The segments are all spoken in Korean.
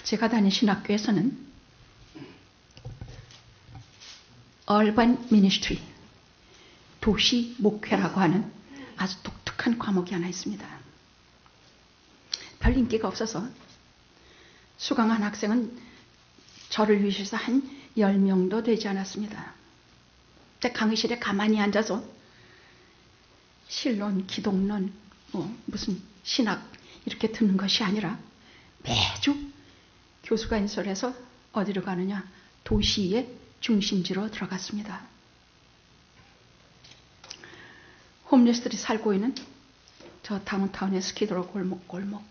제가 다닌 신학교에서는 얼반 미니스트리, 도시 목회라고 하는 아주 독특한 과목이 하나 있습니다. 별 인기가 없어서 수강한 학생은 저를 위해서 한 10명도 되지 않았습니다. 강의실에 가만히 앉아서 신론, 기독론, 무슨 신학 이렇게 듣는 것이 아니라 매주 교수가 인솔해서 어디로 가느냐? 도시의 중심지로 들어갔습니다. 홈리스들이 살고 있는 저 다운타운의 스키드로 골목,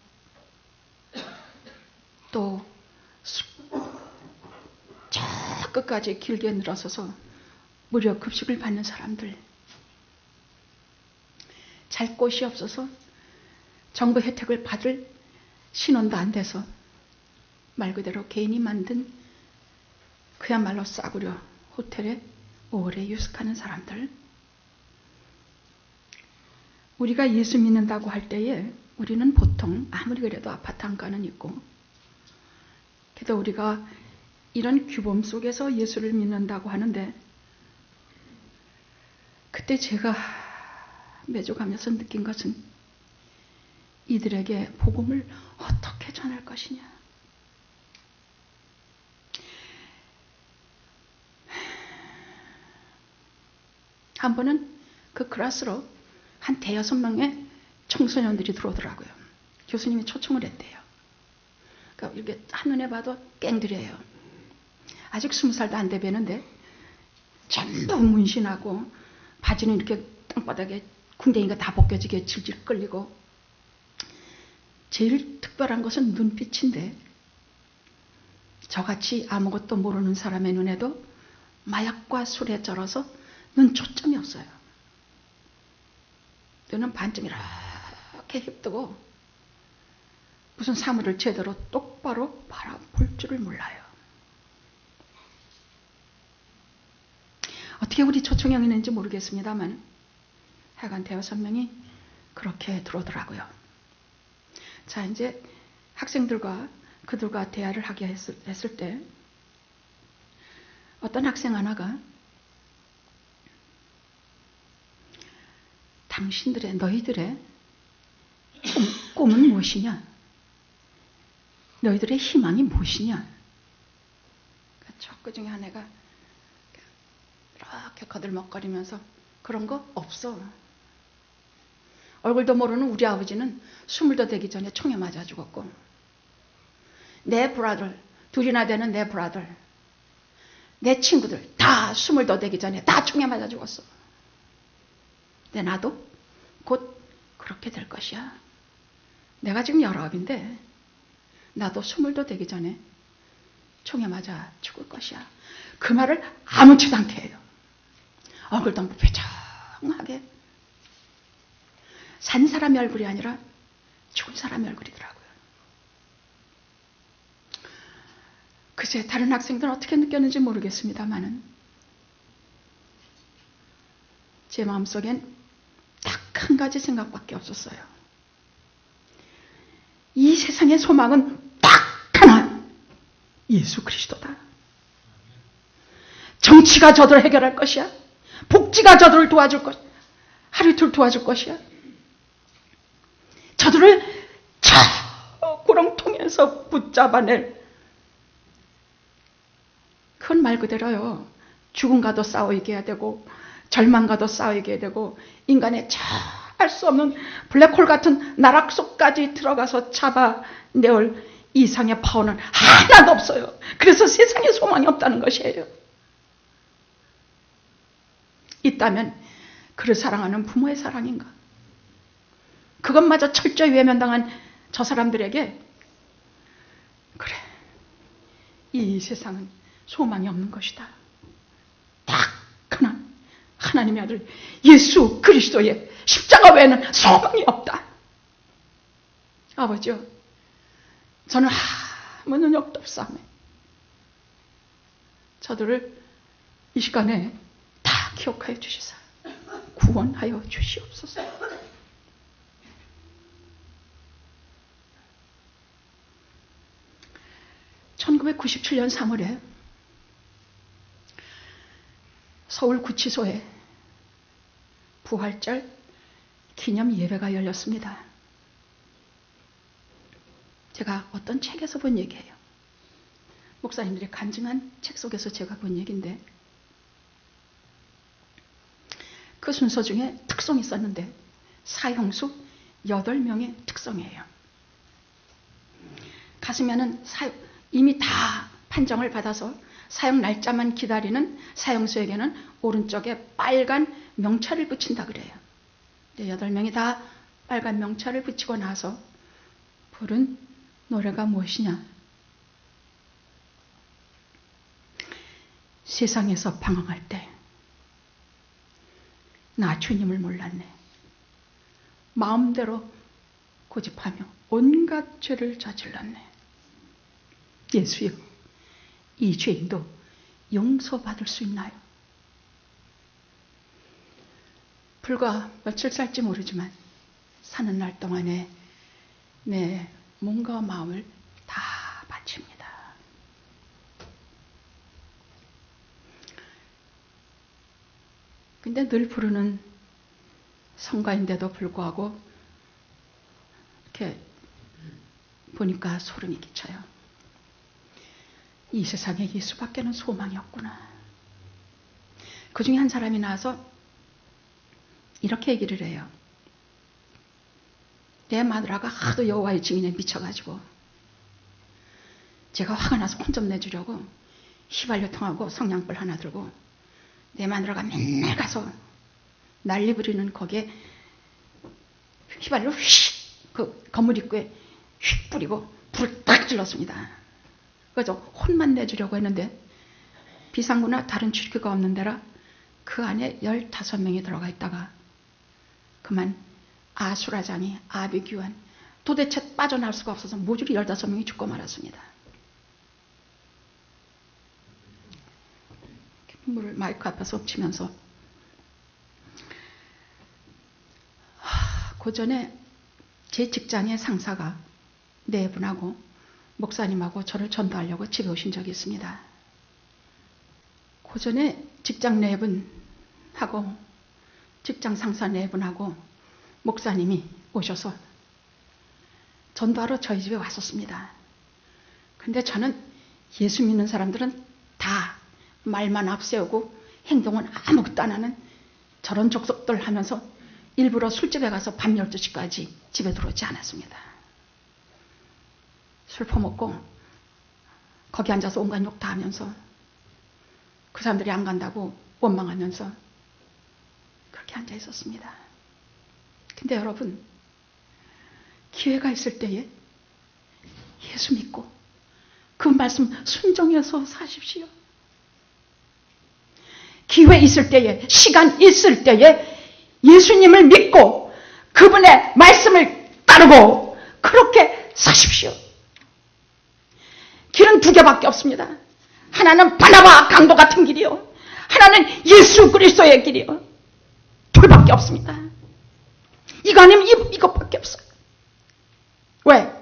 또 저 끝까지 길게 늘어서서 무료 급식을 받는 사람들, 잘 곳이 없어서 정부 혜택을 받을 신원도 안 돼서 말 그대로 개인이 만든 그야말로 싸구려 호텔에 오래 유숙하는 사람들. 우리가 예수 믿는다고 할 때에 우리는 보통 아무리 그래도 아파트 한가는 있고, 그래도 우리가 이런 규범 속에서 예수를 믿는다고 하는데, 그때 제가 매주 가면서 느낀 것은 이들에게 복음을 어떻게 전할 것이냐. 한 번은 그 클래스로 한 5-6명의 청소년들이 들어오더라고요. 교수님이 초청을 했대요. 그러니까 이렇게 한눈에 봐도 깽들이에요. 아직 20살도 안 돼 뵈는데 전부 문신하고 바지는 이렇게 땅바닥에 궁뎅이가 다 벗겨지게 질질 끌리고, 제일 특별한 것은 눈빛인데 저같이 아무것도 모르는 사람의 눈에도 마약과 술에 쩔어서 눈 초점이 없어요. 눈은 반쯤 이렇게 힙뜨고 무슨 사물을 제대로 똑바로 바라볼 줄을 몰라요. 어떻게 우리 초청형이 있는지 모르겠습니다만 하여간 5-6명이 그렇게 들어오더라고요. 자, 이제 학생들과 그들과 대화를 하게 했을 때 어떤 학생 하나가 너희들의 꿈은 무엇이냐? 너희들의 희망이 무엇이냐? 그 중에 한 애가 이렇게 거들먹거리면서 그런 거 없어. 얼굴도 모르는 우리 아버지는 20도 되기 전에 총에 맞아 죽었고, 내 브라들, 2이나 되는 내 브라들, 내 친구들 다 20도 되기 전에 다 총에 맞아 죽었어. 근데 나도 곧 그렇게 될 것이야. 내가 지금 19인데 나도 20도 되기 전에 총에 맞아 죽을 것이야. 그 말을 아무렇지도 않게 해요. 얼굴도 무표정하게. 산 사람의 얼굴이 아니라 죽은 사람의 얼굴이더라고요. 글쎄 다른 학생들은 어떻게 느꼈는지 모르겠습니다만은 제 마음속엔 딱 한 가지 생각밖에 없었어요. 이 세상의 소망은 딱 하나, 예수 그리스도다. 정치가 저들을 해결할 것이야. 복지가 저들을 도와줄 것이야. 하루 이틀 도와줄 것이야. 저들을 저 구렁통에서 붙잡아낼, 그건 말 그대로요. 죽음과도 싸우게 해야 되고 절망과도 싸우게 해야 되고 인간의 알 수 없는 블랙홀 같은 나락 속까지 들어가서 잡아내올 이상의 파워는 하나도 없어요. 그래서 세상에 소망이 없다는 것이에요. 있다면 그를 사랑하는 부모의 사랑인가? 그것마저 철저히 외면당한 저 사람들에게 그래, 이 세상은 소망이 없는 것이다. 딱 하나, 하나님의 아들 예수 그리스도의 십자가 외에는 소망이 없다. 아버지요, 저는 아무 능력도 없사오매 저들을 이 시간에 다 기억하여 주시사 구원하여 주시옵소서. 1997년 3월에 서울 구치소에 부활절 기념 예배가 열렸습니다. 제가 어떤 책에서 본 얘기예요. 목사님들이 간증한 책 속에서 제가 본 얘기인데, 그 순서 중에 특송이 있었는데 사형수 8명의 특송이에요. 가시면은 이미 다 판정을 받아서 사형 날짜만 기다리는 사형수에게는 오른쪽에 빨간 명찰을 붙인다 그래요. 8명이 다 빨간 명찰을 붙이고 나서 부른 노래가 무엇이냐? 세상에서 방황할 때 나 주님을 몰랐네. 마음대로 고집하며 온갖 죄를 저질렀네. 예수여, 이 죄인도 용서받을 수 있나요? 불과 며칠 살지 모르지만 사는 날 동안에 내 몸과 마음을 다 바칩니다. 근데 늘 부르는 성가인데도 불구하고 이렇게 보니까 소름이 끼쳐요. 이 세상에 예수밖에는 소망이 없구나. 그 중에 한 사람이 나와서 이렇게 얘기를 해요. 내 마누라가 하도 여호와의 증인에 미쳐가지고 제가 화가 나서 혼 좀 내주려고 휘발유통하고 성냥불 하나 들고 내 마누라가 맨날 가서 난리 부리는 거기에 휘발유 그 건물 입구에 휙 뿌리고 불을 딱 질렀습니다. 그래서 혼만 내주려고 했는데 비상구나 다른 출구가 없는 데라 그 안에 15명이 들어가 있다가 그만 아수라장이 아비규환 도대체 빠져나올 수가 없어서 모조리 15명이 죽고 말았습니다. 물을 마이크 앞에서 엎치면서 그 전에 제 직장의 상사가 네 분하고 목사님하고 저를 전도하려고 집에 오신 적이 있습니다. 그 전에 직장 네 분하고 직장 상사 네 분하고 목사님이 오셔서 전도하러 저희 집에 왔었습니다. 근데 저는 예수 믿는 사람들은 다 말만 앞세우고 행동은 아무것도 안 하는 저런 족속들 하면서 일부러 술집에 가서 밤 12시까지 집에 들어오지 않았습니다. 술 퍼먹고 거기 앉아서 온갖 욕 다 하면서 그 사람들이 안 간다고 원망하면서 그렇게 앉아 있었습니다. 근데 여러분, 기회가 있을 때에 예수 믿고 그 말씀 순종해서 사십시오. 기회 있을 때에, 시간 있을 때에 예수님을 믿고 그분의 말씀을 따르고 그렇게 사십시오. 길은 두 개밖에 없습니다. 하나는 바나바 강도 같은 길이요, 하나는 예수 그리스도의 길이요. 둘밖에 없습니다. 이거 아니면 이것밖에 없어요. 왜?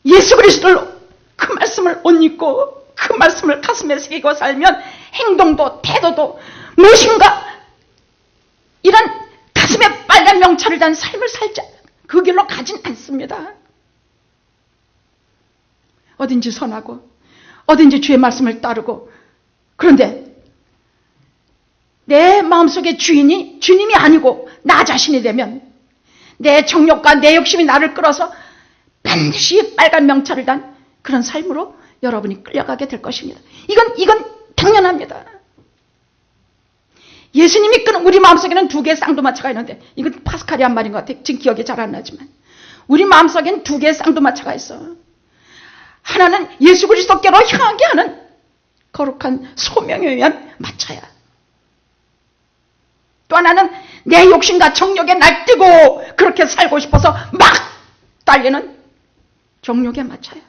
예수 그리스도로 그 말씀을 옷 입고 그 말씀을 가슴에 새기고 살면 행동도 태도도 무엇인가 이런 가슴에 빨간 명찰을 단 삶을 살자 그 길로 가진 않습니다. 어딘지 선하고 어딘지 주의 말씀을 따르고, 그런데 내 마음속의 주인이 주님이 아니고 나 자신이 되면 내 정욕과 내 욕심이 나를 끌어서 반드시 빨간 명찰을 단 그런 삶으로 여러분이 끌려가게 될 것입니다. 이건 당연합니다. 예수님이 끄는 우리 마음속에는 두 개의 쌍두마차가 있는데, 이건 파스칼이 한 말인 것 같아요. 지금 기억이 잘 안 나지만 우리 마음속에는 두 개의 쌍두마차가 있어. 하나는 예수 그리스도께로 향하게 하는 거룩한 소명에 의한 마차야. 또 하나는 내 욕심과 정욕에 날뛰고 그렇게 살고 싶어서 막 달리는 정욕의 마차야.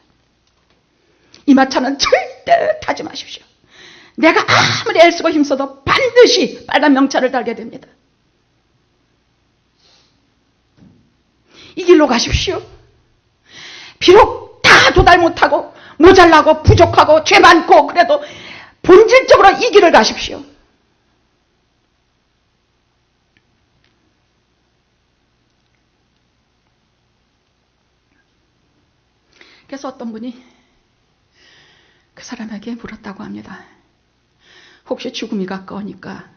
이 마차는 절대 타지 마십시오. 내가 아무리 애쓰고 힘써도 반드시 빨간 명찰을 달게 됩니다. 이 길로 가십시오. 비록 다 도달 못하고 모자라고 부족하고 죄 많고 그래도 본질적으로 이 길을 가십시오. 그래서 어떤 분이 그 사람에게 물었다고 합니다. 혹시 죽음이 가까우니까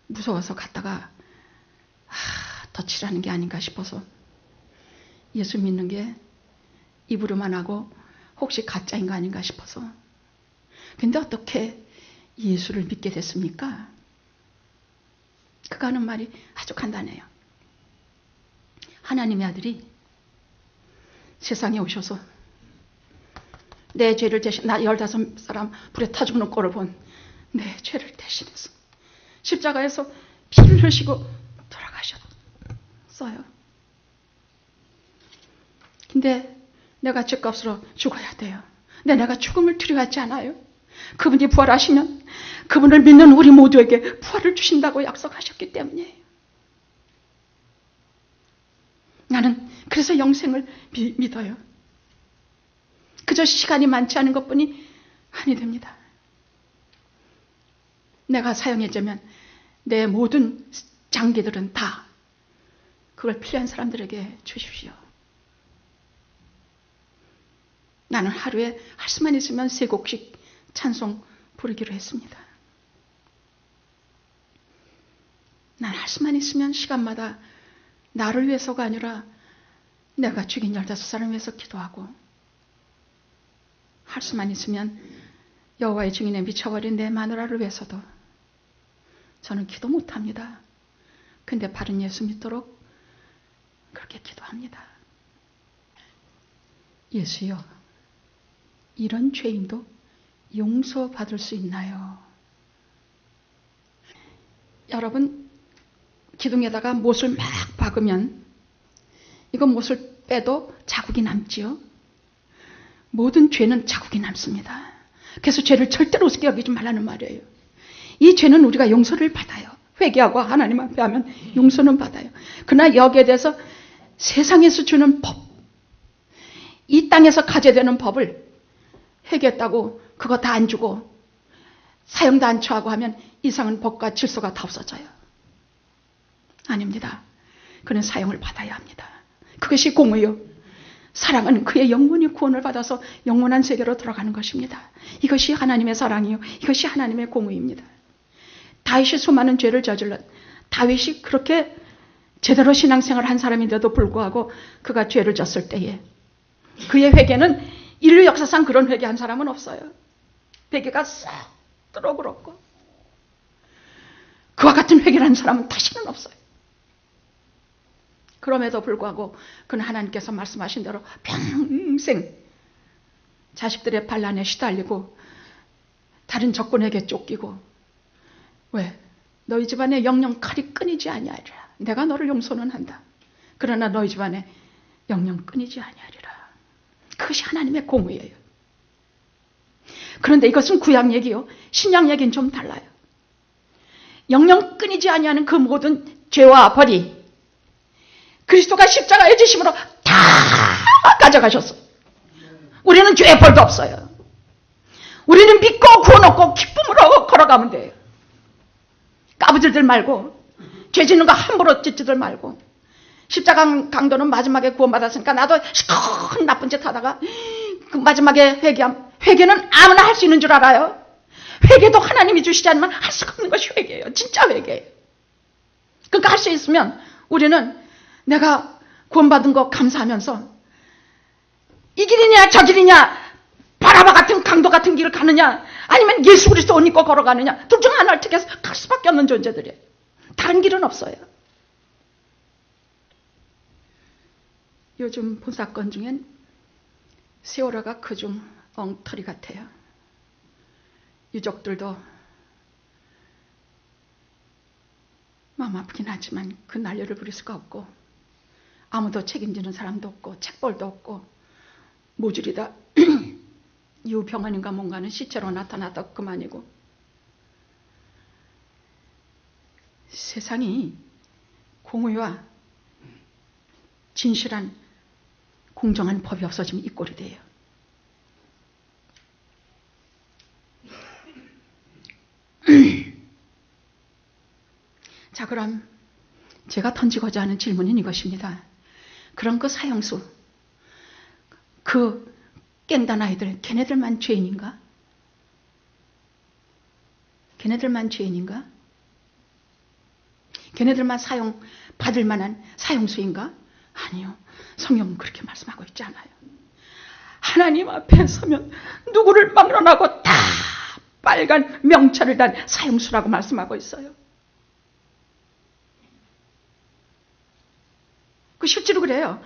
무서워서 갔다가 덧칠하는 게 아닌가 싶어서 예수 믿는 게 입으로만 하고 혹시 가짜인 거 아닌가 싶어서. 근데 어떻게 예수를 믿게 됐습니까? 그가 하는 말이 아주 간단해요. 하나님의 아들이 세상에 오셔서 내 죄를 대신, 나 15사람 불에 타 죽는 꼴을 본 내 죄를 대신해서 십자가에서 피를 흘리시고 돌아가셨어요. 근데 내가 죄값으로 죽어야 돼요. 근데 내가 죽음을 두려워하지 않아요. 그분이 부활하시면 그분을 믿는 우리 모두에게 부활을 주신다고 약속하셨기 때문이에요. 나는 그래서 영생을 믿어요. 그저 시간이 많지 않은 것뿐이 아니 됩니다. 내가 사용해주면 내 모든 장기들은 다 그걸 필요한 사람들에게 주십시오. 나는 하루에 할 수만 있으면 3곡씩 찬송 부르기로 했습니다. 난 할 수만 있으면 시간마다 나를 위해서가 아니라 내가 죽인 15사람을 위해서 기도하고, 할 수만 있으면 여호와의 증인에 미쳐버린 내 마누라를 위해서도 저는 기도 못합니다. 근데 바른 예수 믿도록 그렇게 기도합니다. 예수여, 이런 죄인도 용서받을 수 있나요? 여러분, 기둥에다가 못을 막 박으면 이거 못을 빼도 자국이 남지요. 모든 죄는 자국이 남습니다. 그래서 죄를 절대로 우습게 여기지 말라는 말이에요. 이 죄는 우리가 용서를 받아요. 회개하고 하나님 앞에 하면 용서는 받아요. 그러나 여기에 대해서 세상에서 주는 법, 이 땅에서 가져야 되는 법을 회개했다고 그거 다 안 주고 사형도 안 처하고 하면 이상한 법과 질서가 다 없어져요. 아닙니다. 그는 사형을 받아야 합니다. 그것이 공의요. 사랑은 그의 영혼이 구원을 받아서 영원한 세계로 들어가는 것입니다. 이것이 하나님의 사랑이요. 이것이 하나님의 공의입니다. 다윗이 수많은 죄를 저질렀, 다윗이 그렇게 제대로 신앙생활을 한 사람인데도 불구하고 그가 죄를 졌을 때에 그의 회개는 인류 역사상 그런 회개한 사람은 없어요. 회개가 싹 들어그렇고 그와 같은 회개를 한 사람은 다시는 없어요. 그럼에도 불구하고 그는 하나님께서 말씀하신 대로 평생 자식들의 반란에 시달리고 다른 적군에게 쫓기고, 왜? 너희 집안에 영영 칼이 끊이지 아니하리라. 내가 너를 용서는 한다. 그러나 너희 집안에 영영 끊이지 아니하리라. 그것이 하나님의 공의예요. 그런데 이것은 구약 얘기요. 신약 얘기는 좀 달라요. 영영 끊이지 아니하는 그 모든 죄와 벌이 그리스도가 십자가에 지심으로 다 가져가셨어. 우리는 죄의 벌도 없어요. 우리는 믿고 구원 얻고 기쁨으로 걸어가면 돼요. 까부질들 말고, 죄 짓는 거 함부로 짓지들 말고. 십자가 강도는 마지막에 구원받았으니까 나도 큰 나쁜 짓 하다가 그 마지막에 회개는 아무나 할 수 있는 줄 알아요. 회개도 하나님이 주시지 않으면 할 수가 없는 것이 회개예요. 진짜 회개예요. 그러니까 할 수 있으면 우리는 내가 구원받은 거 감사하면서 이 길이냐 저 길이냐, 바라바 같은 강도 같은 길을 가느냐 아니면 예수 그리스도 옷 입고 걸어가느냐, 둘 중 하나를 택해서 갈 수밖에 없는 존재들이에요. 다른 길은 없어요. 요즘 본 사건 중엔 세월호가 그중 엉터리 같아요. 유족들도 마음 아프긴 하지만 그 난리를 부릴 수가 없고, 아무도 책임지는 사람도 없고 책벌도 없고, 모질이다 유병원인가 뭔가는 시체로 나타났다 그만이고. 세상이 공의와 진실한 공정한 법이 없어지면 이 꼴이 돼요. 자, 그럼 제가 던지고자 하는 질문은 이것입니다. 그럼 그 사형수, 그 깽단 아이들, 걔네들만 죄인인가? 걔네들만 죄인인가? 걔네들만 사형 받을 만한 사형수인가? 아니요. 성경은 그렇게 말씀하고 있지 않아요. 하나님 앞에 서면 누구를 막론하고 다 빨간 명찰을 단 사형수라고 말씀하고 있어요. 그 실제로 그래요.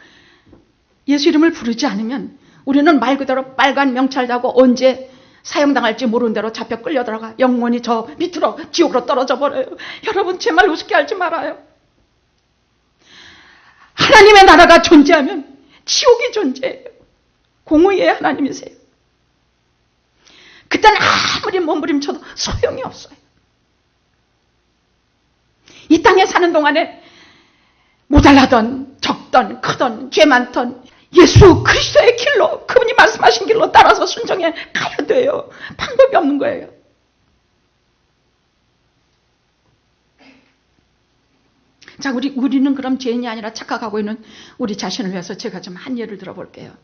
예수 이름을 부르지 않으면 우리는 말 그대로 빨간 명찰 다고 언제 사형당할지 모르는 대로 잡혀 끌려 들어가 영원히 저 밑으로 지옥으로 떨어져 버려요. 여러분 제 말 우습게 알지 말아요. 하나님의 나라가 존재하면 지옥이 존재해요. 공의의 하나님이세요. 그때는 아무리 몸부림쳐도 소용이 없어요. 이 땅에 사는 동안에 모자라던 적던 크던 죄 많던 예수 그리스도의 길로, 그분이 말씀하신 길로 따라서 순종해 가야 돼요. 방법이 없는 거예요. 자, 우리는 그럼 죄인이 아니라 착각하고 있는 우리 자신을 위해서 제가 좀 한 예를 들어볼게요.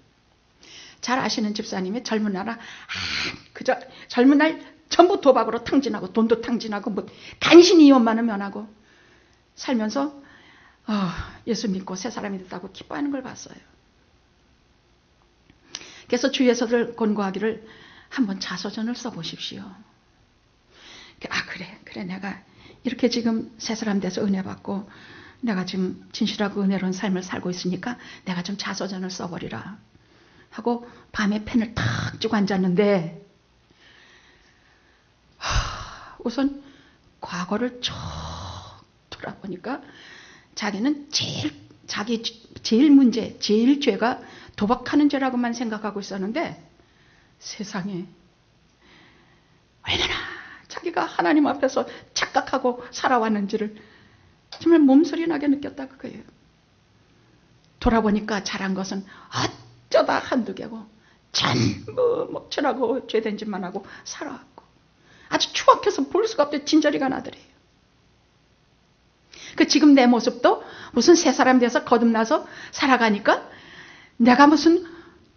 잘 아시는 집사님이 젊은 날, 그저 젊은 날 전부 도박으로 탕진하고 돈도 탕진하고 뭐 간신히 이혼만은 면하고 살면서 예수 믿고 새 사람이 됐다고 기뻐하는 걸 봤어요. 그래서 주위에서들 권고하기를 한번 자서전을 써보십시오. 그래 내가 이렇게 지금 새 사람 돼서 은혜 받고 내가 지금 진실하고 은혜로운 삶을 살고 있으니까 내가 좀 자서전을 써버리라 하고 밤에 펜을 탁 쥐고 앉았는데 우선 과거를 쭉 돌아보니까 자기는 제일 문제, 제일 죄가 도박하는 죄라고만 생각하고 있었는데 세상에 얼마나 자기가 하나님 앞에서 착각하고 살아왔는지를 정말 몸소리 나게 느꼈다 그거예요. 돌아보니까 잘한 것은 어쩌다 한두 개고 전부 목천하고 죄된 짓만 하고 살아왔고 아주 추악해서 볼 수가 없대 진저리가 나더래요. 지금 내 모습도 무슨 새 사람 돼서 거듭나서 살아가니까 내가 무슨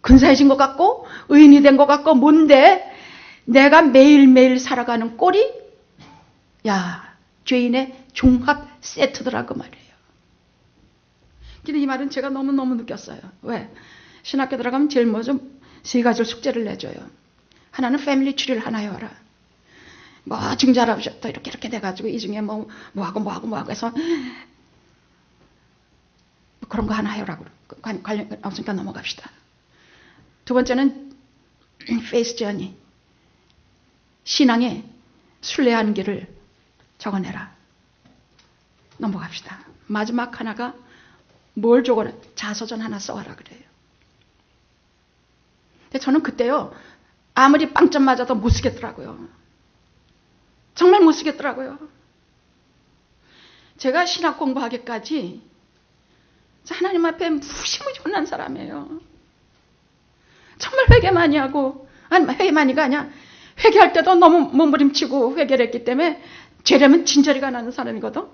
근사해진 것 같고 의인이 된 것 같고 뭔데 내가 매일매일 살아가는 꼴이 죄인의 종합 세트더라고 말이에요. 근데 이 말은 제가 너무너무 느꼈어요. 왜? 신학교 들어가면 제일 먼저 세 가지 숙제를 내줘요. 하나는 패밀리 트리를 하나 외워라. 뭐 증자라부터 이렇게 돼가지고 이 중에 뭐하고 해서 그런 거 하나 해오라고 관련 없으니까 넘어갑시다. 두 번째는 페이스 저니, 신앙의 순례하는 길을 적어내라. 넘어갑시다. 마지막 하나가 뭘 적어내? 자서전 하나 써와라 그래요. 근데 저는 그때요 아무리 빵점 맞아도 못 쓰겠더라고요. 정말 못 쓰겠더라고요. 제가 신학 공부하기까지 하나님 앞에 무시무시 혼난 사람이에요. 정말 회개 많이 하고, 회개 많이가 아니야. 회개할 때도 너무 몸부림치고 회개를 했기 때문에 죄라면 진저리가 나는 사람이거든.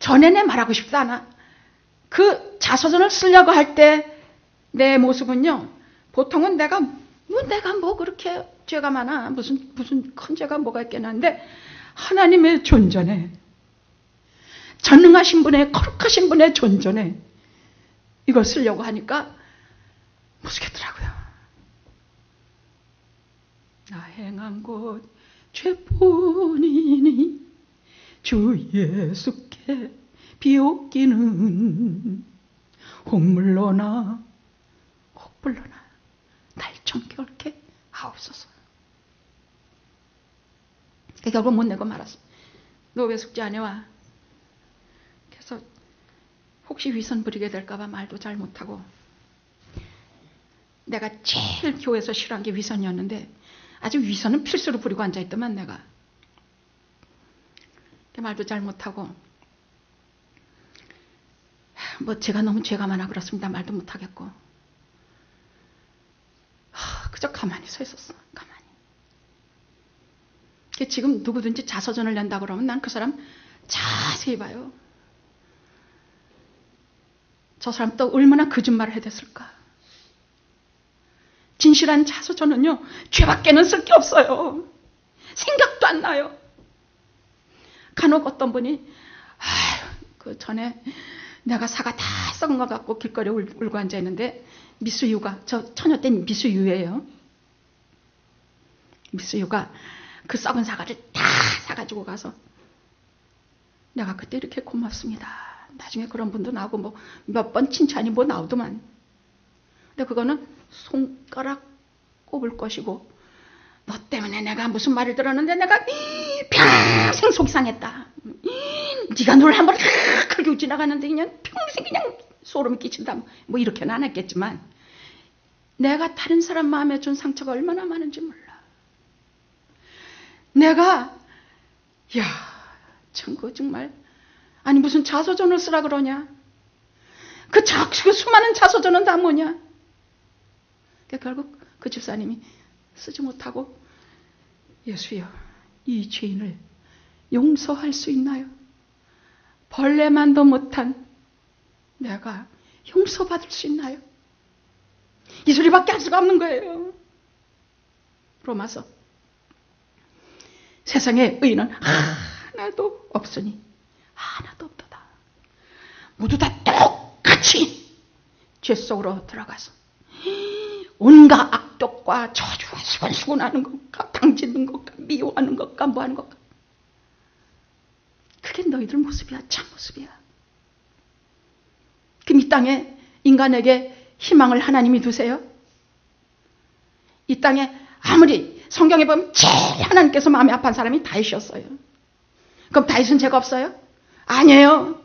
전에는 말하고 싶지 않아. 그 자서전을 쓰려고 할 때 내 모습은요, 보통은 내가 뭐 그렇게 죄가 많아. 무슨 큰 죄가 뭐가 있겠는데, 하나님의 존전에, 전능하신 분의, 거룩하신 분의 존전에 이걸 쓰려고 하니까 무섭겠더라고요. 나 행한 것 죄뿐이니 주 예수께 비옵기는 혹물로나 혹불로나 날 정케 옳게 하옵소서. 결국 못 내고 말았어. 너 왜 숙제 안 해와? 그래서 혹시 위선 부리게 될까봐 말도 잘 못하고, 내가 제일 교회에서 싫어한 게 위선이었는데 아주 위선은 필수로 부리고 앉아있더만 내가. 말도 잘 못하고, 제가 너무 죄가 많아 그렇습니다. 말도 못하겠고, 가만히 서 있었어. 가만히. 지금 누구든지 자서전을 낸다 그러면 난 그 사람 자세히 봐요. 저 사람 또 얼마나 거짓말을 해댔을까. 진실한 자서전은요, 죄밖에는 쓸 게 없어요. 생각도 안 나요. 간혹 어떤 분이 그 전에 내가 사과 다 썩은 것 같고 길거리에 울고 앉아있는데 미수유가, 저 처녀 때 미수유예요. 미수유가 그 썩은 사과를 다 사가지고 가서 내가 그때 이렇게 고맙습니다. 나중에 그런 분도 나오고 뭐 몇 번 칭찬이 뭐 나오더만. 근데 그거는 손가락 꼽을 것이고, 너 때문에 내가 무슨 말을 들었는데 내가 평생 속이 상했다. 네가 눈을 한번 크게 지나가는데 그냥 평생 그냥 소름이 끼친다. 뭐 이렇게는 안 했겠지만 내가 다른 사람 마음에 준 상처가 얼마나 많은지 몰라. 내가 그 정말 아니 무슨 자서전을 쓰라 그러냐. 그 수많은 자서전은 다 뭐냐. 결국 그 집사님이 쓰지 못하고 예수여, 이 죄인을 용서할 수 있나요? 벌레만도 못한 내가 용서받을 수 있나요? 이 소리밖에 할 수가 없는 거예요. 로마서 세상에 의인은 하나도 없으니 하나도 없도다. 모두 다 똑같이 죄 속으로 들어가서 온갖 악독과 저주와 수군수군하는 것과 당짓는 것과 미워하는 것과 뭐하는 것과, 그게 너희들 모습이야. 참 모습이야. 그럼 이 땅에 인간에게 희망을 하나님이 두세요? 이 땅에 아무리 성경에 보면 제일 하나님께서 마음이 아픈 사람이 다윗이었어요. 그럼 다윗은 죄가 없어요? 아니에요.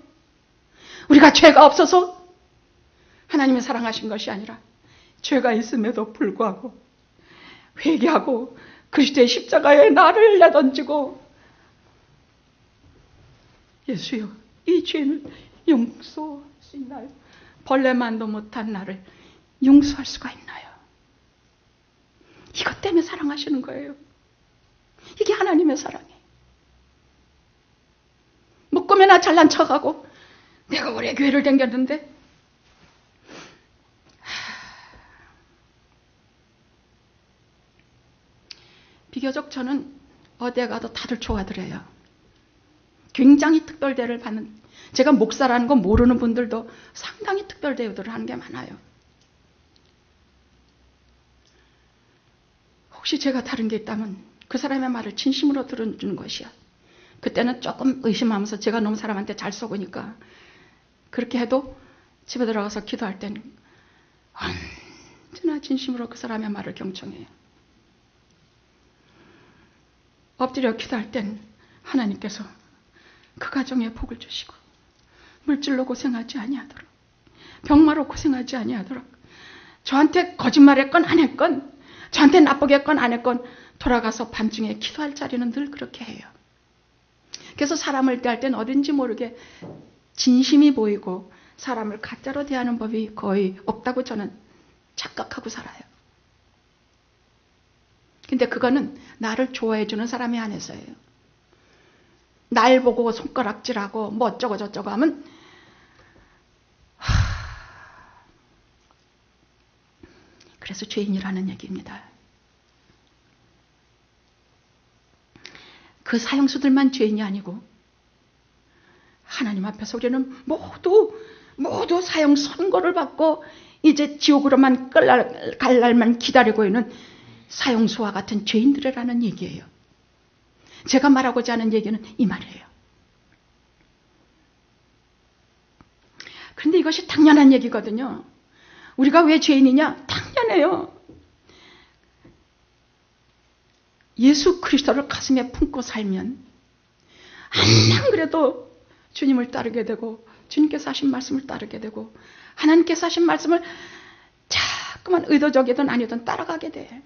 우리가 죄가 없어서 하나님이 사랑하신 것이 아니라 죄가 있음에도 불구하고 회개하고 그리스도의 십자가에 나를 내던지고 예수여, 이 죄를 용서할 수 있나요? 벌레만도 못한 나를 용서할 수가 있나요? 이것 때문에 사랑하시는 거예요. 이게 하나님의 사랑이에요. 뭐 꿈에나 잘난 척하고 내가 오래 교회를 다녔는데 비교적 저는 어디에 가도 다들 좋아하더래요. 굉장히 특별대를 받는, 제가 목사라는 거 모르는 분들도 상당히 특별대우들을 하는 게 많아요. 혹시 제가 다른 게 있다면 그 사람의 말을 진심으로 들어주는 것이야. 그때는 조금 의심하면서 제가 너무 사람한테 잘 속으니까 그렇게 해도 집에 들어가서 기도할 때는 언제나 진심으로 그 사람의 말을 경청해요. 엎드려 기도할 땐 하나님께서 그 가정에 복을 주시고 물질로 고생하지 아니하도록, 병마로 고생하지 아니하도록, 저한테 거짓말했건 안 했건, 저한테 나쁘게 했건 안 했건 돌아가서 밤중에 기도할 자리는 늘 그렇게 해요. 그래서 사람을 대할 땐 어딘지 모르게 진심이 보이고 사람을 가짜로 대하는 법이 거의 없다고 저는 착각하고 살아요. 근데 그거는 나를 좋아해 주는 사람이 안에서예요. 날 보고 손가락질하고 뭐 어쩌고 저쩌고 하면 그래서 죄인이라는 얘기입니다. 그 사형수들만 죄인이 아니고 하나님 앞에서 우리는 모두 사형 선고를 받고 이제 지옥으로만 갈 날만 기다리고 있는 사형수와 같은 죄인들이라는 얘기예요. 제가 말하고자 하는 얘기는 이 말이에요. 그런데 이것이 당연한 얘기거든요. 우리가 왜 죄인이냐? 당연해요. 예수 그리스도를 가슴에 품고 살면 안 그래도 주님을 따르게 되고 주님께서 하신 말씀을 따르게 되고 하나님께서 하신 말씀을 자꾸만 의도적이든 아니든 따라가게 돼.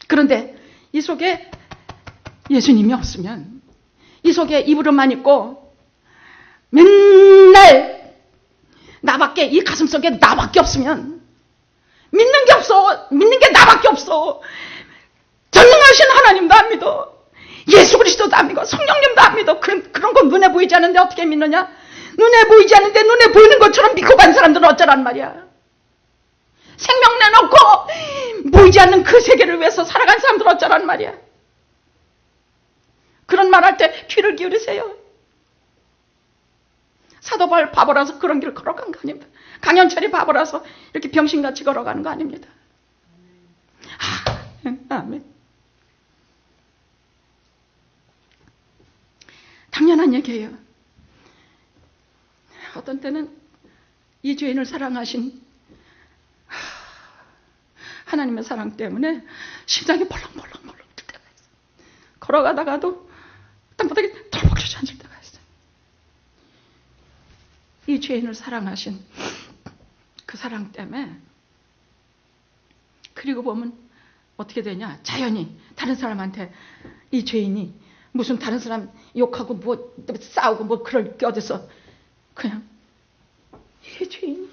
그런데 이 속에 예수님이 없으면, 이 속에 입으로만 있고 맨날 나밖에, 이 가슴 속에 나밖에 없으면, 믿는 게 없어. 없어. 믿는 게 나밖에 없어. 전능하신 하나님도 안 믿어. 예수 그리스도도 안 믿어. 성령님도 안 믿어. 그런 건 눈에 보이지 않는데 어떻게 믿느냐? 눈에 보이지 않는데 눈에 보이는 것처럼 믿고 간 사람들은 어쩌란 말이야. 생명 내놓고 보이지 않는 그 세계를 위해서 살아간 사람들은 어쩌란 말이야. 그런 말 할 때 귀를 기울이세요. 사도 바울 바보라서 그런 길 걸어간 거 아닙니다. 강현철이 바보라서 이렇게 병신같이 걸어가는 거 아닙니다. 아멘. 당연한 얘기예요. 어떤 때는 이 죄인을 사랑하신 하나님의 사랑 때문에 심장이 벌렁벌렁 뛸 때가 있어요. 걸어가다가도 땅바닥에 덜벅 앉을 때가 있어요. 이 죄인을 사랑하신 그 사랑 때문에. 그리고 보면 어떻게 되냐? 자연히 다른 사람한테 이 죄인이 무슨 다른 사람 욕하고 뭐 싸우고 뭐 그럴 게 어디서 그냥 이게 죄인이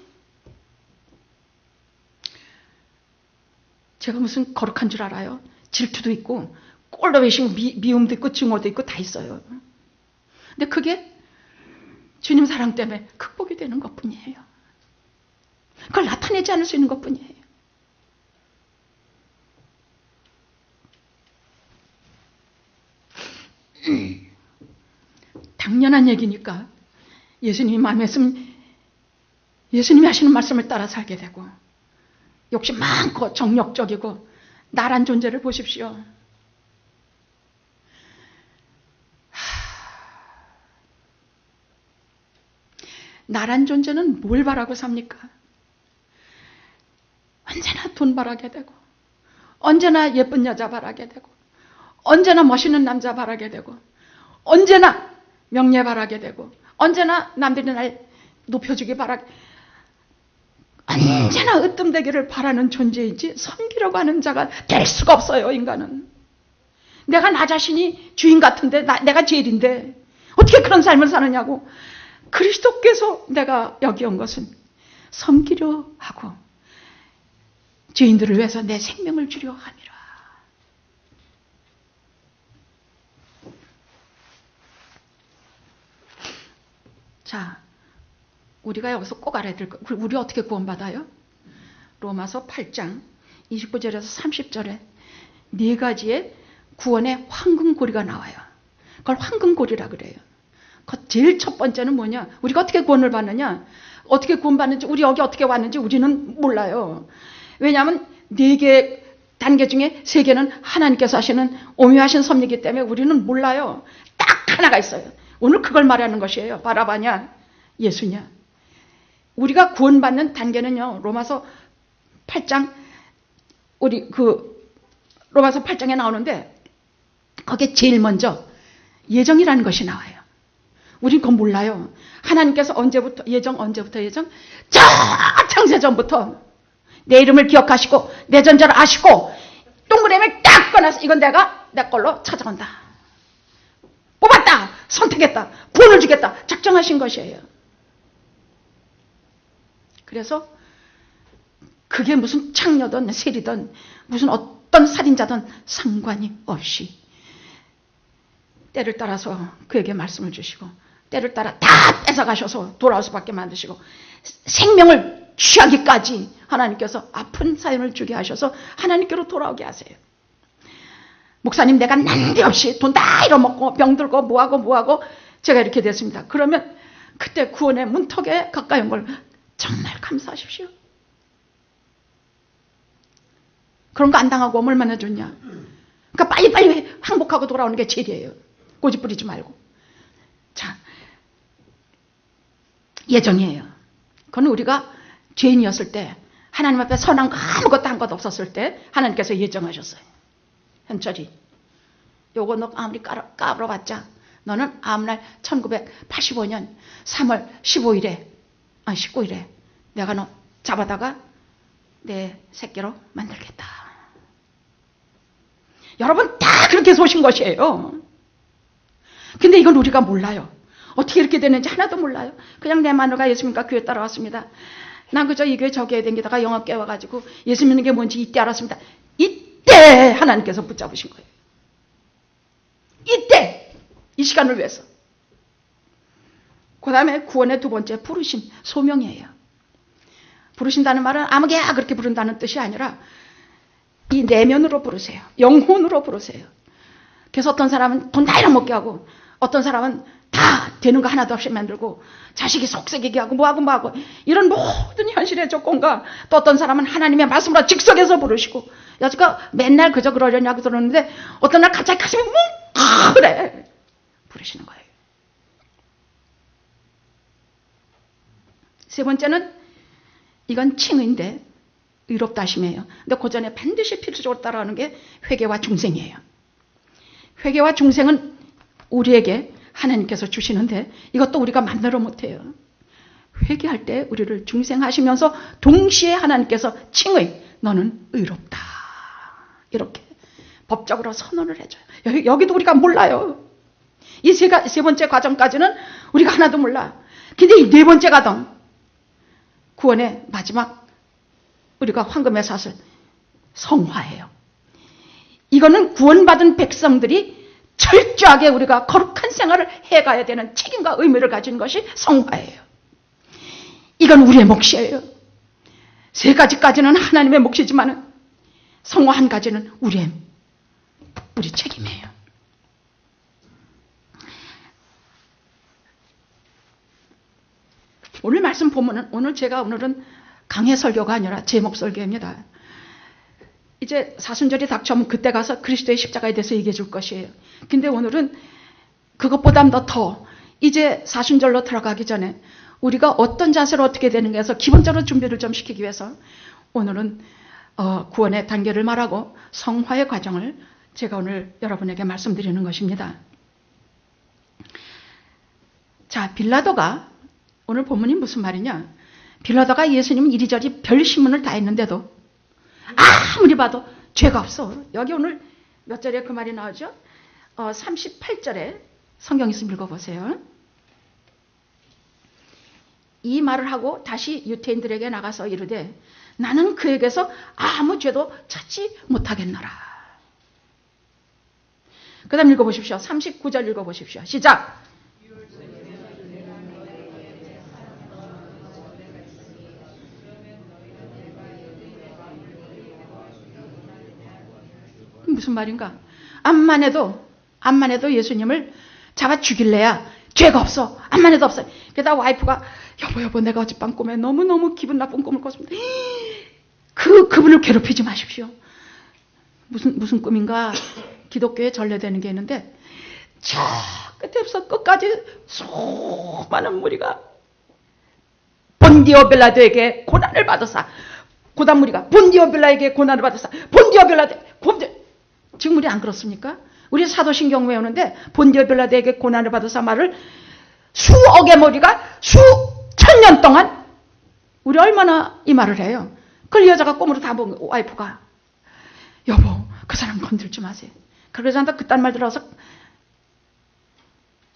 제가 무슨 거룩한 줄 알아요? 질투도 있고 꼴도 외식 미움도 있고 증오도 있고 다 있어요. 근데 그게 주님 사랑 때문에 극복이 되는 것뿐이에요. 그걸 나타내지 않을 수 있는 것뿐이에요. 당연한 얘기니까 예수님이 마음에 있으면 예수님이 하시는 말씀을 따라 살게 되고, 욕심 많고 정력적이고 나란 존재를 보십시오. 나란 존재는 뭘 바라고 삽니까? 언제나 돈 바라게 되고, 언제나 예쁜 여자 바라게 되고, 언제나 멋있는 남자 바라게 되고, 언제나 명예 바라게 되고, 언제나 남들이 날 높여주기 바라게, 언제나 으뜸되기를 바라는 존재이지 섬기려고 하는 자가 될 수가 없어요. 인간은. 내가 나 자신이 주인 같은데 내가 제일인데 어떻게 그런 삶을 사느냐고. 그리스도께서 내가 여기 온 것은 섬기려 하고 죄인들을 위해서 내 생명을 주려 함이라. 자, 우리가 여기서 꼭 알아야 될 것, 우리 어떻게 구원받아요? 로마서 8장 29절에서 30절에 네 가지의 구원의 황금고리가 나와요. 그걸 황금고리라 그래요. 제일 첫 번째는 뭐냐? 우리가 어떻게 구원을 받느냐? 어떻게 구원받는지, 우리 여기 어떻게 왔는지 우리는 몰라요. 왜냐하면 4개 단계 중에 3개는 하나님께서 하시는 오묘하신 섭리이기 때문에 우리는 몰라요. 딱 하나가 있어요. 오늘 그걸 말하는 것이에요. 바라바냐? 예수냐? 우리가 구원받는 단계는요, 로마서 8장, 로마서 8장에 나오는데, 거기에 제일 먼저 예정이라는 것이 나와요. 우린 그건 몰라요. 하나님께서 언제부터 예정? 저 창세전부터 내 이름을 기억하시고 내 전자를 아시고 동그라미를 딱 꺼내서 이건 내가 내 걸로 찾아온다. 뽑았다. 선택했다. 구원을 주겠다. 작정하신 것이에요. 그래서 그게 무슨 창녀든 세리든 무슨 어떤 살인자든 상관이 없이 때를 따라서 그에게 말씀을 주시고 때를 따라 다 뺏어가셔서 돌아올 수밖에 만드시고 생명을 취하기까지 하나님께서 아픈 사연을 주게 하셔서 하나님께로 돌아오게 하세요. 목사님 내가 난데없이 돈 다 잃어먹고 병들고 뭐하고 제가 이렇게 됐습니다. 그러면 그때 구원의 문턱에 가까이 온 걸 정말 감사하십시오. 그런 거 안 당하고 얼마나 좋냐. 그러니까 빨리빨리 항복하고 돌아오는 게 제일이에요. 고집 부리지 말고. 자, 예정이에요. 그건 우리가 죄인이었을 때 하나님 앞에 선한 거 아무것도 한 것 없었을 때 하나님께서 예정하셨어요. 현철이 요거 너 아무리 까불어봤자 너는 아무날 1985년 3월 19일에 내가 너 잡아다가 내 새끼로 만들겠다. 여러분 다 그렇게 쏘신 것이에요. 근데 이건 우리가 몰라요. 어떻게 이렇게 되는지 하나도 몰라요. 그냥 내 마누라가 예수님과 교회 따라왔습니다. 난 그저 이 교회 저 교회 댕기다가 영어 깨워가지고 예수 믿는 게 뭔지 이때 알았습니다. 이때 하나님께서 붙잡으신 거예요. 이때 이 시간을 위해서. 그 다음에 구원의 두 번째 부르심, 소명이에요. 부르신다는 말은 아무개야 그렇게 부른다는 뜻이 아니라 이 내면으로 부르세요. 영혼으로 부르세요. 그래서 어떤 사람은 돈 다 잃어먹게 하고 어떤 사람은 다 되는 거 하나도 없이 만들고 자식이 속썩이게 하고 뭐하고 이런 모든 현실의 조건과 또 어떤 사람은 하나님의 말씀으로 즉석에서 부르시고 여지가 맨날 그저 그러려냐고 들었는데 어떤 날 갑자기 가슴이 뭉 그래 부르시는 거예요. 세 번째는 이건 칭의인데 의롭다 하심이에요. 근데 그 전에 반드시 필수적으로 따라오는 게 회개와 중생이에요. 회개와 중생은 우리에게 하나님께서 주시는데 이것도 우리가 만들어 못해요. 회개할 때 우리를 중생하시면서 동시에 하나님께서 칭의, 너는 의롭다. 이렇게 법적으로 선언을 해줘요. 여기도 우리가 몰라요. 이 세 번째 과정까지는 우리가 하나도 몰라. 근데 이 네 번째 과정, 구원의 마지막 우리가 황금의 삿을 성화예요. 이거는 구원받은 백성들이 철저하게 우리가 거룩한 생활을 해가야 되는 책임과 의무를 가진 것이 성화예요. 이건 우리의 몫이에요. 세 가지까지는 하나님의 몫이지만 성화 한 가지는 우리 책임이에요. 오늘 말씀 보면은 오늘은 강해 설교가 아니라 제목 설교입니다. 이제 사순절이 닥쳐오면 그때 가서 그리스도의 십자가에 대해서 얘기해 줄 것이에요. 근데 오늘은 그것보다 더 이제 사순절로 들어가기 전에 우리가 어떤 자세로 어떻게 되는가 해서 기본적으로 준비를 좀 시키기 위해서 오늘은 구원의 단계를 말하고 성화의 과정을 제가 오늘 여러분에게 말씀드리는 것입니다. 자, 빌라도가 오늘 본문이 무슨 말이냐? 빌라도가 예수님 이리저리 별 신문을 다 했는데도 아무리 봐도 죄가 없어. 여기 오늘 몇 절에 그 말이 나오죠? 38절에 성경 있으면 읽어보세요. 이 말을 하고 다시 유태인들에게 나가서 이르되 나는 그에게서 아무 죄도 찾지 못하겠노라. 그 다음 읽어보십시오. 39절 읽어보십시오. 시작. 무슨 말인가? 암만 해도 예수님을 잡아 죽일래야 죄가 없어. 암만 해도 없어. 그러다 와이프가 여보 내가 어젯밤 꿈에 너무너무 기분 나쁜 꿈을 꿨습니다. 그분을 괴롭히지 마십시오. 무슨 꿈인가? 기독교에 전래되는 게 있는데 저 끝에서 끝까지 수많은 무리가 본디오 빌라도에게 고난을 받았사. 고단 무리가 본디오 빌라에게 고난을 받았사. 본디오 빌라도 지금 우리 안 그렇습니까? 우리 사도신경 외우는데 본디오 빌라도에게 고난을 받아서 말을 수억의 머리가 수천 년 동안 우리 얼마나 이 말을 해요. 그걸 여자가 꿈으로 다 본 와이프가 여보 그 사람 건들지 마세요. 그러자 그딴 말 들어서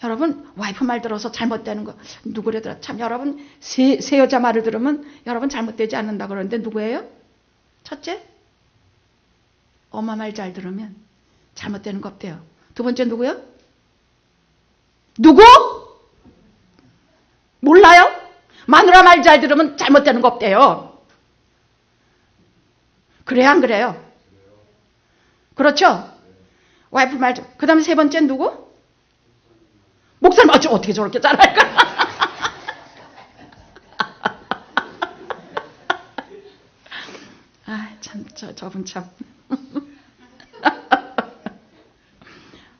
여러분 와이프 말 들어서 잘못되는 거 누구래더라. 참 여러분 새 여자 말을 들으면 여러분 잘못되지 않는다 그러는데 누구예요? 첫째 엄마 말 잘 들으면 잘못되는 거 없대요. 두 번째 누구요? 누구? 몰라요? 마누라 말 잘 들으면 잘못되는 거 없대요. 그래요 안 그래요? 그렇죠? 와이프 말 좀. 그 다음에 세 번째 누구? 목사님 어떻게 저렇게 잘할까? 아, 참, 저분 참.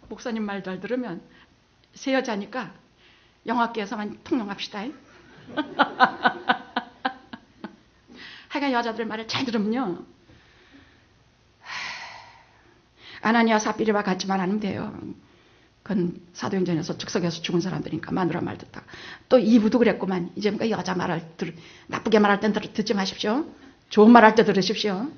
목사님 말 잘 들으면 새 여자니까 영화계에서만 통용합시다. 하여간 여자들 말을 잘 들으면요. 아나니아 사피리와 같이 말하면 돼요. 그건 사도행전에서 즉석에서 죽은 사람들이니까 마누라 말 듣다가 또 이브도 그랬구만. 이제 여자 말을 나쁘게 말할 땐 듣지 마십시오. 좋은 말할 때 들으십시오.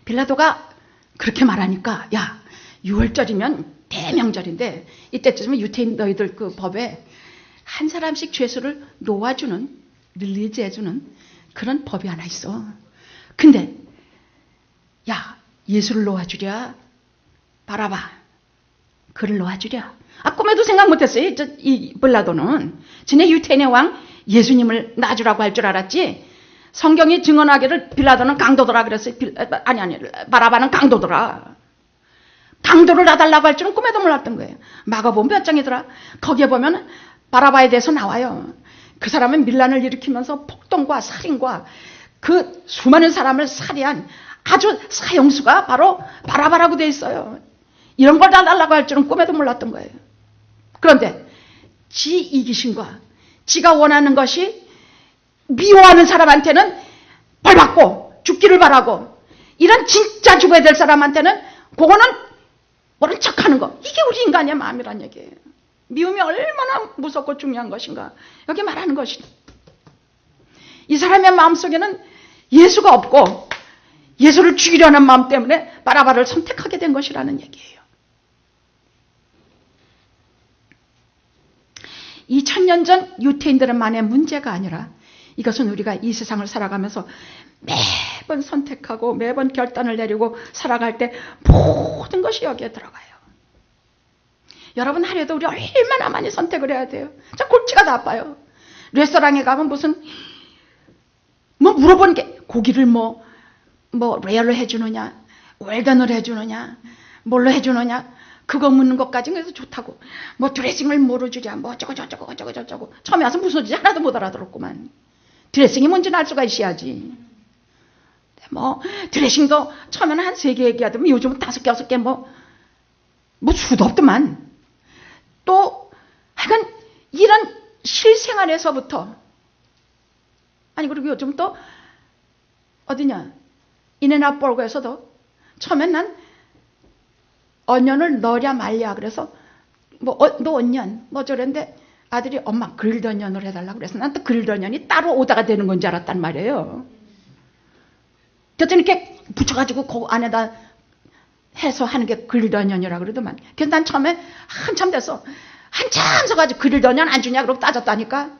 빌라도가 그렇게 말하니까 야 6월절이면 대명절인데 이때쯤이면 유태인 너희들 그 법에 한 사람씩 죄수를 놓아주는 릴리즈해주는 그런 법이 하나 있어. 근데 야, 예수를 놓아주랴, 바라바 그를 놓아주랴. 꿈에도 생각 못했어요. 이 빌라도는 전에 유태인의 왕 예수님을 놔주라고 할 줄 알았지. 성경이 증언하기를 빌라도는 강도더라 그랬어요. 아니 바라바는 강도더라. 강도를 놔달라고 할 줄은 꿈에도 몰랐던 거예요. 마가복음 몇 장이더라. 거기에 보면 바라바에 대해서 나와요. 그 사람은 밀란을 일으키면서 폭동과 살인과 그 수많은 사람을 살해한 아주 사형수가 바로 바라바라고 돼 있어요. 이런 걸 놔달라고 할 줄은 꿈에도 몰랐던 거예요. 그런데 지 이기심과 지가 원하는 것이 미워하는 사람한테는 벌받고 죽기를 바라고, 이런 진짜 죽어야 될 사람한테는 그거는 모른 척하는 거. 이게 우리 인간의 마음이란 얘기예요. 미움이 얼마나 무섭고 중요한 것인가 여기 말하는 것이다. 이 사람의 마음속에는 예수가 없고 예수를 죽이려는 마음 때문에 바라바를 선택하게 된 것이라는 얘기예요. 2000년 전 유태인들만의 문제가 아니라 이것은 우리가 이 세상을 살아가면서 매번 선택하고 매번 결단을 내리고 살아갈 때 모든 것이 여기에 들어가요. 여러분, 하루에도 우리 얼마나 많이 선택을 해야 돼요. 저 골치가 나빠요. 레스토랑에 가면 무슨 물어보는 게 고기를 레어를 해주느냐, 웰던을 해주느냐, 뭘로 해주느냐, 그거 묻는 것까지 그래서 좋다고. 드레싱을 뭐로 주랴, 저거. 처음에 와서 무슨 소리인지 하나도 못 알아들었구만. 드레싱이 뭔지는 알 수가 있어야지. 드레싱도 처음에는 한 3개 얘기하더니 요즘은 5개, 6개 수도 없더만. 또 하여간 이런 실생활에서부터, 아니 그리고 요즘 또 어디냐, 인앤아웃버거에서도 처음엔 난 어년을 넣으랴 말랴 그래서 너 어년 저랬는데 아들이 엄마 그릴드 어년을 해달라고 그래서 난 또 그릴드 어년이 따로 오다가 되는 건지 알았단 말이에요. 그랬더니 이렇게 붙여가지고 그 안에다 해서 하는 게 그릴드 어년이라고 그러더만. 그래서 난 처음에 한참 돼서 한참 서가지고 그릴드 어년 안 주냐 그러고 따졌다니까.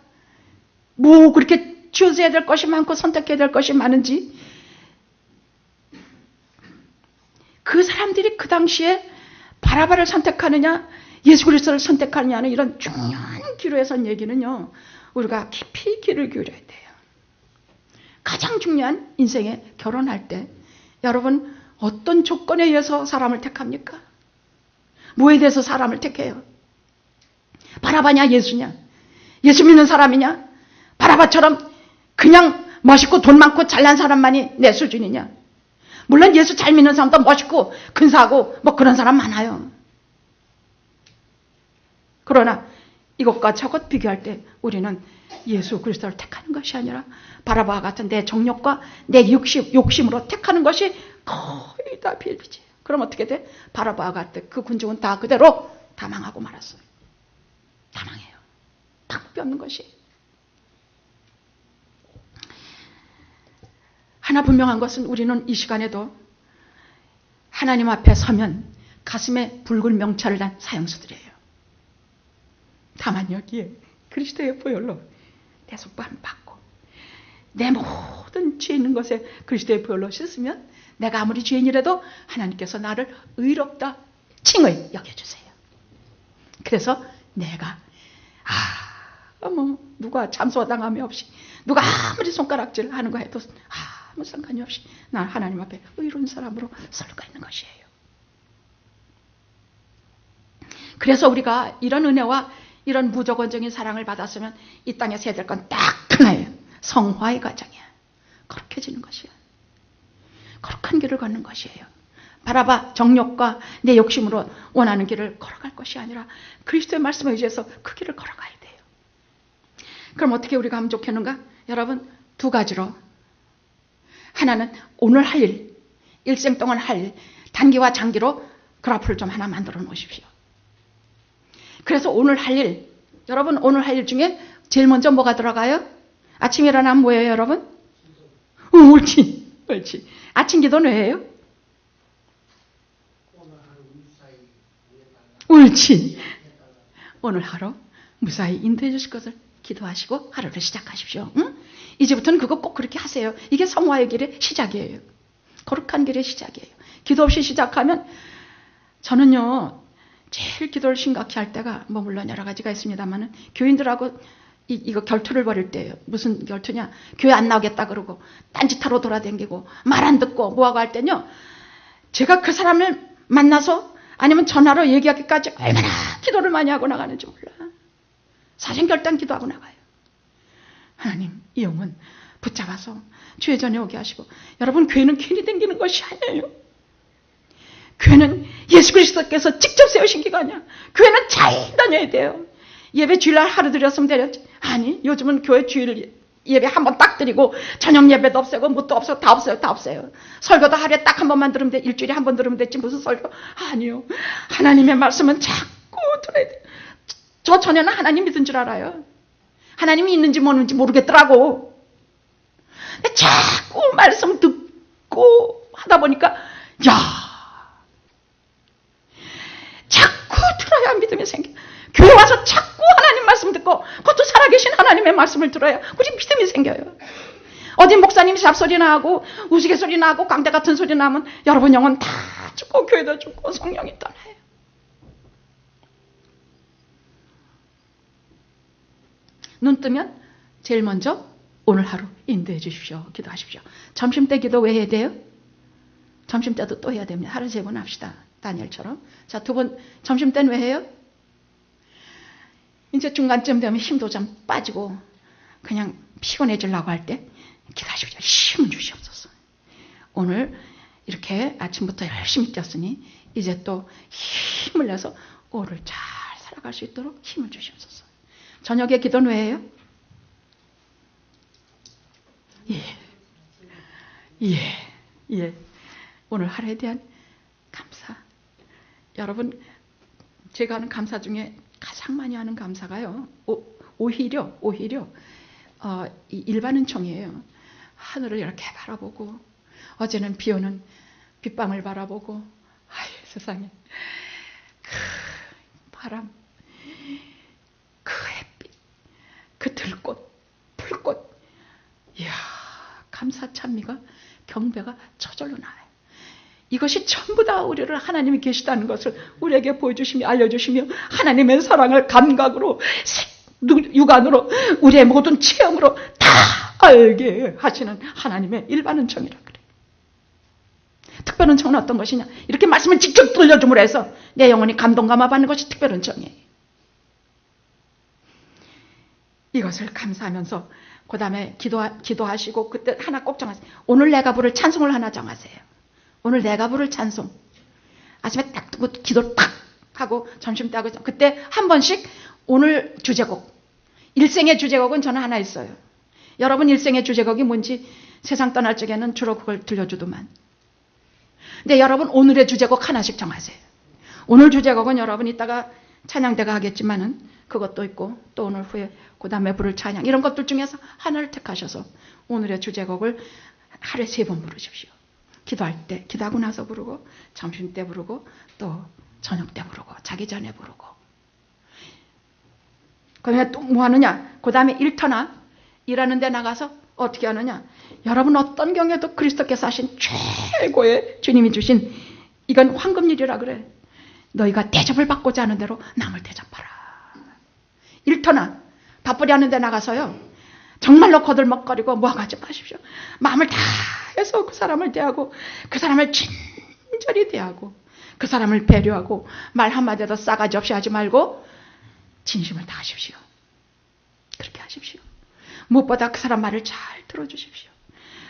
그렇게 주셔야 될 것이 많고 선택해야 될 것이 많은지. 그 사람들이 그 당시에 바라바를 선택하느냐 예수 그리스도를 선택하느냐는 이런 중요한 기로에선 얘기는요, 우리가 깊이 귀를 기울여야 돼요. 가장 중요한 인생에 결혼할 때 여러분 어떤 조건에 의해서 사람을 택합니까? 뭐에 대해서 사람을 택해요? 바라바냐 예수냐? 예수 믿는 사람이냐? 바라바처럼 그냥 멋있고 돈 많고 잘난 사람만이 내 수준이냐? 물론 예수 잘 믿는 사람도 멋있고 근사하고 그런 사람 많아요. 그러나 이것과 저것 비교할 때 우리는 예수 그리스도를 택하는 것이 아니라 바라바와 같은 내 정욕과 내 욕심으로 택하는 것이 거의 다 비일비재해요. 그럼 어떻게 돼? 바라바와 같은 그 군중은 다 그대로 다 망하고 말았어요. 다 망해요. 방법이 없는 것이. 하나 분명한 것은 우리는 이 시간에도 하나님 앞에 서면 가슴에 붉은 명찰을 단 사형수들이에요. 다만 여기에 그리스도의 보혈로 내 속밤 받고 내 모든 죄 있는 것에 그리스도의 보혈로 씻으면 내가 아무리 죄인이라도 하나님께서 나를 의롭다 칭의 여겨주세요. 그래서 내가 누가 참소당함이 없이 누가 아무리 손가락질 하는 거 해도 아무 상관이 없이 난 하나님 앞에 의로운 사람으로 설 수가 있는 것이에요. 그래서 우리가 이런 은혜와 이런 무조건적인 사랑을 받았으면 이 땅에서 해야 될 건 딱 하나예요. 성화의 과정이야. 거룩해지는 것이야. 거룩한 길을 걷는 것이에요. 바라바 정욕과 내 욕심으로 원하는 길을 걸어갈 것이 아니라 그리스도의 말씀에 의지해서 그 길을 걸어가야 돼요. 그럼 어떻게 우리가 하면 좋겠는가? 여러분, 2가지로. 하나는 오늘 할 일, 일생 동안 할 일, 단기와 장기로 그래프를 좀 하나 만들어 놓으십시오. 그래서 오늘 할 일, 여러분 오늘 할 일 중에 제일 먼저 뭐가 들어가요? 아침에 일어나면 뭐예요, 여러분? 옳지. 아침 기도는 왜 해요? 옳지. 오늘 하루 무사히 인도해 주실 것을 기도하시고 하루를 시작하십시오. 응? 이제부터는 그거 꼭 그렇게 하세요. 이게 성화의 길의 시작이에요. 거룩한 길의 시작이에요. 기도 없이 시작하면 저는요 제일 기도를 심각히 할 때가 뭐 물론 여러 가지가 있습니다만은 교인들하고 이거 결투를 벌일 때예요. 무슨 결투냐? 교회 안 나오겠다 그러고 딴짓하러 돌아다니고 말 안 듣고 뭐하고 할 때는요. 제가 그 사람을 만나서 아니면 전화로 얘기하기까지 얼마나 기도를 많이 하고 나가는지 몰라. 사생결단 기도하고 나가요. 하나님 이 영혼 붙잡아서 주의 전에 오게 하시고 여러분 교회는 괜히 다니는 것이 아니에요. 교회는 예수 그리스도께서 직접 세우신 기관이야. 교회는 잘 다녀야 돼요. 예배 주일날 하루 드렸으면 되렸지. 아니 요즘은 교회 주일 예배 한 번 딱 드리고 저녁 예배도 없애고 뭣도 없애고 다 없어요. 다 없어요. 설교도 하루에 딱 한 번만 들으면 돼. 일주일에 한 번 들으면 됐지 무슨 설교. 아니요. 하나님의 말씀은 자꾸 들어야 돼. 저 전에는 하나님 믿은 줄 알아요. 하나님이 있는지 모르는지 모르겠더라고. 근데 자꾸 말씀 듣고 하다 보니까 자꾸 들어야 믿음이 생겨. 교회 와서 자꾸 하나님 말씀 듣고 그것도 살아계신 하나님의 말씀을 들어야 우리 믿음이 생겨요. 어디 목사님이 잡소리 나고 우스갯소리 나고 강대 같은 소리 나면 여러분 영혼 다 죽고 교회도 죽고 성령이 떠나요. 눈 뜨면 제일 먼저 오늘 하루 인도해 주십시오. 기도하십시오. 점심때 기도 왜 해야 돼요? 점심때도 또 해야 됩니다. 하루 3번 합시다. 다니엘처럼. 자, 2번 점심때는 왜 해요? 이제 중간쯤 되면 힘도 좀 빠지고 그냥 피곤해지려고 할 때 기도하십시오. 힘을 주시옵소서. 오늘 이렇게 아침부터 열심히 뛰었으니 이제 또 힘을 내서 오늘 잘 살아갈 수 있도록 힘을 주시옵소서. 저녁에 기도는 왜 해요? 예. 오늘 하루에 대한 감사. 여러분, 제가 하는 감사 중에 가장 많이 하는 감사가요. 오히려 이 일반 은총이에요. 하늘을 이렇게 바라보고 어제는 비 오는 빗방울 바라보고 세상에 그 바람, 그 햇빛, 그 들꽃, 풀꽃, 이야 감사 찬미가 경배가 저절로 나와요. 이것이 전부 다 우리를 하나님이 계시다는 것을 우리에게 보여주시며 알려주시며 하나님의 사랑을 감각으로 육안으로 우리의 모든 체험으로 다 알게 하시는 하나님의 일반 은총이라 그래요. 특별 은총은 어떤 것이냐? 이렇게 말씀을 직접 들려줌으로 해서 내 영혼이 감동감화 받는 것이 특별 은총이에요. 이것을 감사하면서 그 다음에 기도하시고 그때 하나 꼭 정하세요. 오늘 내가 부를 찬송을 하나 정하세요. 오늘 내가 부를 찬송. 아침에 딱 뜨고 기도를 탁 하고 점심 때 하고 그때 한 번씩 오늘 주제곡. 일생의 주제곡은 저는 하나 있어요. 여러분 일생의 주제곡이 뭔지 세상 떠날 적에는 주로 그걸 들려주더만. 근데 여러분 오늘의 주제곡 하나씩 정하세요. 오늘 주제곡은 여러분 이따가 찬양대가 하겠지만은 그것도 있고 또 오늘 후에 그 다음에 부를 찬양 이런 것들 중에서 하나를 택하셔서 오늘의 주제곡을 하루에 3번 부르십시오. 기도할 때 기도하고 나서 부르고 점심 때 부르고 또 저녁 때 부르고 자기 전에 부르고 그러면 또 뭐 하느냐? 그 다음에 일터나 일하는 데 나가서 어떻게 하느냐? 여러분 어떤 경우에도 그리스도께서 하신 최고의 주님이 주신 이건 황금일이라 그래. 너희가 대접을 받고자 하는 대로 남을 대접하라. 일터나 밥벌이 하는 데 나가서요. 정말로 거들먹거리고 뭐하고 하지 마십시오. 마음을 다해서 그 사람을 대하고 그 사람을 친절히 대하고 그 사람을 배려하고 말 한마디도 싸가지 없이 하지 말고 진심을 다하십시오. 그렇게 하십시오. 무엇보다 그 사람 말을 잘 들어주십시오.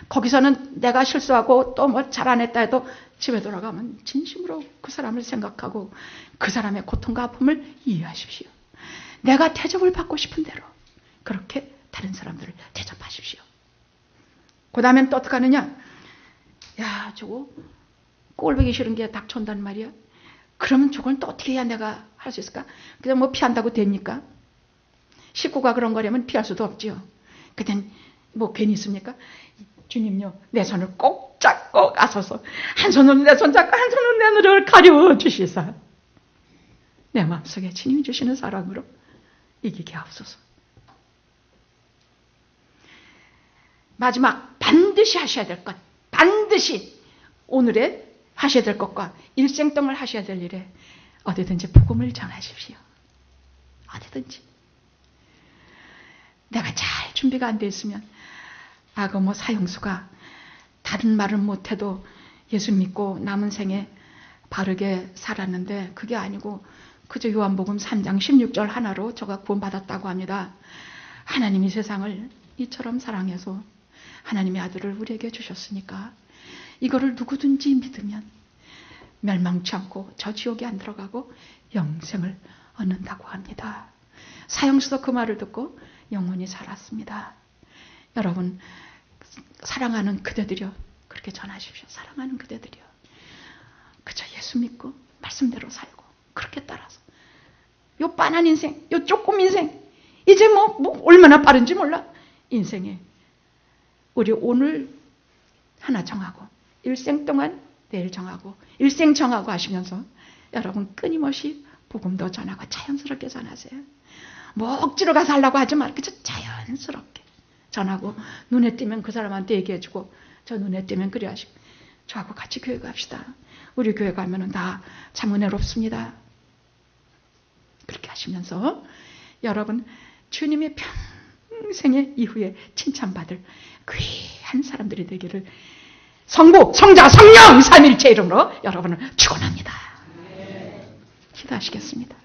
거기서는 내가 실수하고 또 뭐 잘 안 했다 해도 집에 돌아가면 진심으로 그 사람을 생각하고 그 사람의 고통과 아픔을 이해하십시오. 내가 대접을 받고 싶은 대로 그렇게 다른 사람들을 대접하십시오. 그 다음엔 또 어떻게 하느냐? 야, 저거 꼴보기 싫은 게 닥쳐온단 말이야. 그러면 저걸 또 어떻게 해야 내가 할 수 있을까? 그냥 뭐 피한다고 됩니까? 식구가 그런 거라면 피할 수도 없지요. 그땐 뭐 괜히 있습니까? 주님요, 내 손을 꼭 잡고 가소서. 한 손으로 내 손 잡고 한 손으로 내 노력을 가려 주시사. 내 마음속에 주님이 주시는 사랑으로 이기게 하옵소서. 마지막 반드시 하셔야 될 것, 반드시 오늘의 하셔야 될 것과 일생 동안 하셔야 될 일에 어디든지 복음을 전하십시오. 어디든지. 내가 잘 준비가 안 돼 있으면 아거모 사형수가 다른 말은 못해도 예수 믿고 남은 생에 바르게 살았는데 그게 아니고 그저 요한복음 3장 16절 하나로 저가 구원받았다고 합니다. 하나님이 세상을 이처럼 사랑해서 하나님의 아들을 우리에게 주셨으니까 이거를 누구든지 믿으면 멸망치 않고 저 지옥에 안 들어가고 영생을 얻는다고 합니다. 사형수도 그 말을 듣고 영원히 살았습니다. 여러분, 사랑하는 그대들이여 그렇게 전하십시오. 사랑하는 그대들이여 그저 예수 믿고 말씀대로 살고 그렇게 따라서 요 빤한 인생, 요 조금 인생 이제 뭐 얼마나 빠른지 몰라. 인생에 우리 오늘 하나 정하고 일생 동안 내일 정하고 일생 정하고 하시면서 여러분 끊임없이 복음도 전하고 자연스럽게 전하세요. 뭐 억지로 가서 하려고 하지 말고 그저 자연스럽게 전하고 눈에 띄면 그 사람한테 얘기해주고 저 눈에 띄면 그래 하시고 저하고 같이 교회 갑시다. 우리 교회 가면은 다 참 은혜롭습니다. 그렇게 하시면서 여러분 주님의 평생의 이후에 칭찬받을 귀한 사람들이 되기를 성부, 성자, 성령 삼일체 이름으로 여러분을 축원합니다. 기도하시겠습니다.